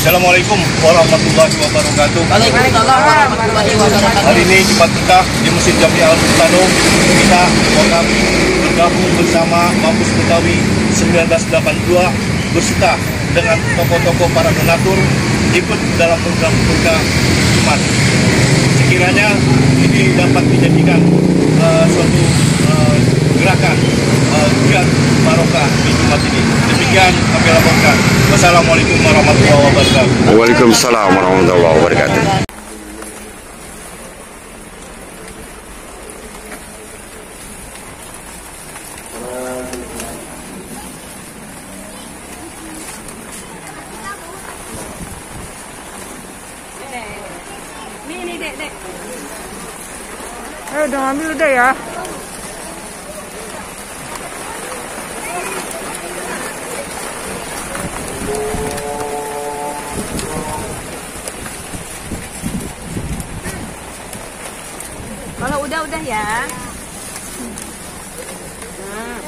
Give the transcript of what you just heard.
Assalamualaikum warahmatullahi wabarakatuh. Waalaikumsalam warahmatullahi wabarakatuh. Hari ini Jumat kita di Masjid Jami Al-Bustano, kita Wakafi bergabung bersama Mampus Betawi 1982 berserta dengan tokoh-tokoh para donatur ikut dalam program buka Jumat. Sekiranya ini dapat dijadikan suatu gerakan jihad barokah di Jumat ini. Demikian kami laporkan. Wassalamualaikum warahmatullahi wabarakatuh. Waalaikumsalam warahmatullahi wabarakatuh. Ini dek. Ayo udah ambil udah ya. Kalau udah ya. Nah.